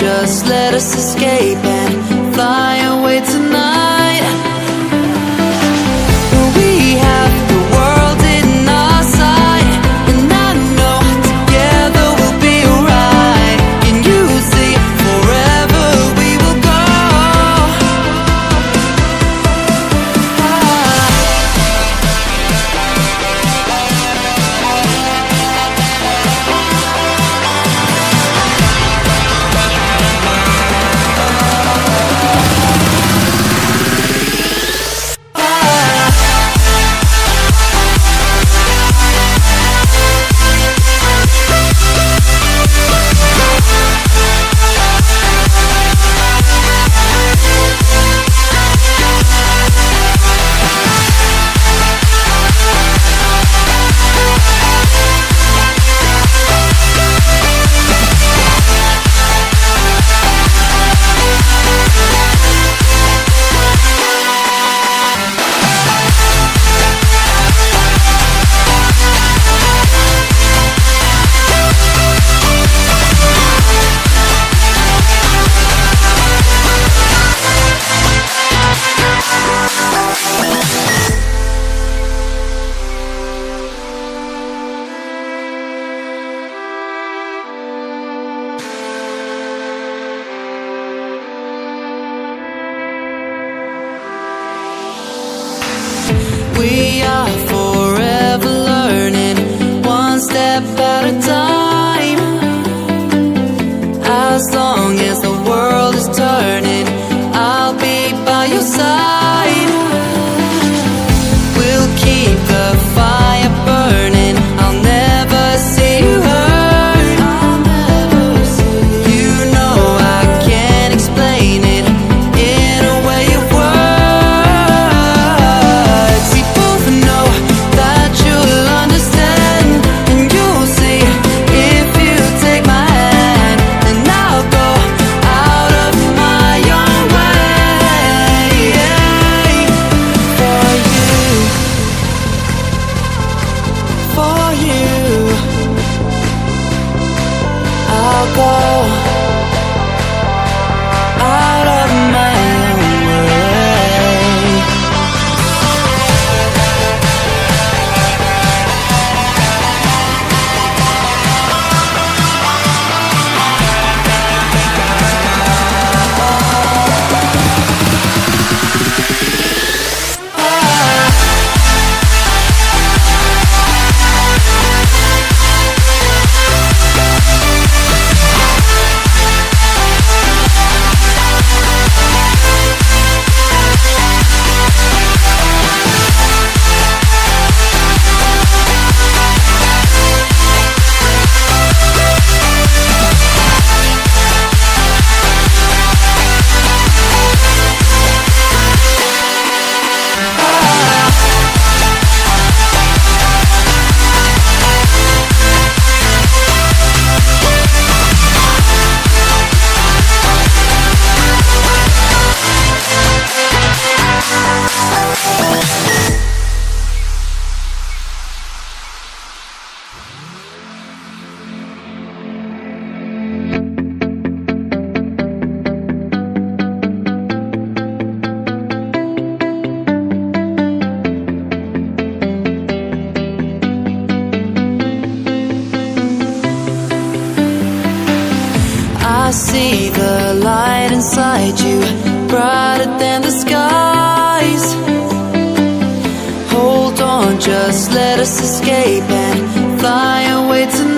just let us escape and fly away tonight. We have the world in our sight, and I know together we'll be alright. Can you see forever we will go? We are forever learning, one step at a time. As long as the world is turning, I'll be by your side. We'll keep the fire burning, I'll never see you hurt. You know I can't explain it in a way of words. We both know that you'll understand, and you'll see if you take my hand, and I'll go out of my own way for you. I'll go out of my own way. I see the light inside you, brighter than the skies. Hold on, just let us escape and fly away tonight.